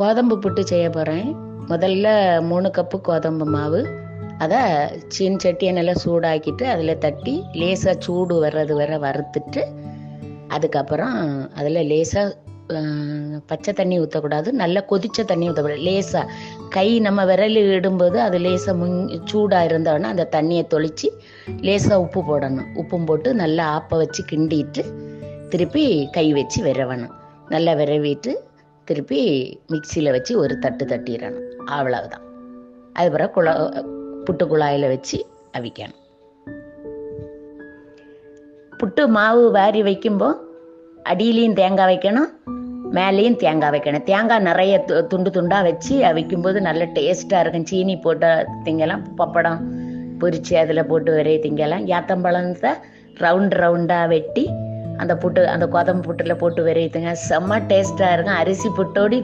கோதம்பு புட்டு செய்ய போகிறேன். முதல்ல 3 கப்பு கோதம்பு மாவு, அதை சீன் சட்டியை நல்லா சூடாக்கிட்டு அதில் தட்டி லேசாக சூடு வர்றது வரை வறுத்துட்டு, அதுக்கப்புறம் அதில் லேசாக பச்சை தண்ணி ஊற்றக்கூடாது, நல்லா கொதித்த தண்ணி ஊற்றக்கூடாது. லேசாக கை நம்ம விரல் இடும்போது அது லேசாக சூடாக இருந்தோன்னா அந்த தண்ணியை தொளித்து லேசாக உப்பு போடணும். உப்பும் போட்டு நல்லா ஆப்ப வச்சு கிண்டிட்டு திருப்பி கை வச்சு விரவணும். நல்லா விரவிட்டு திருப்பி மிக்சியில் வச்சு ஒரு தட்டு தட்டிடணும். அவ்வளவுதான். அது பிறகு புட்டு குழாயில் வச்சு அவிக்கணும். புட்டு மாவு வாரி வைக்கும்போது அடியிலையும் தேங்காய் வைக்கணும், மேலேயும் தேங்காய் வைக்கணும். தேங்காய் நிறைய துண்டு துண்டாக வச்சு அவிக்கும்போது நல்ல டேஸ்ட்டாக இருக்கும். சீனி போட்ட திங்கலாம், பப்படம் பொரித்து அதில் போட்டு வரைய திங்கலாம். ஏத்தம்பழத்தை ரவுண்டாக வெட்டி அந்த கோதம்பு புட்டில் போட்டு வரையுதுங்க. செம்ம டேஸ்ட்டாக இருக்கும். அரிசி புட்டோடி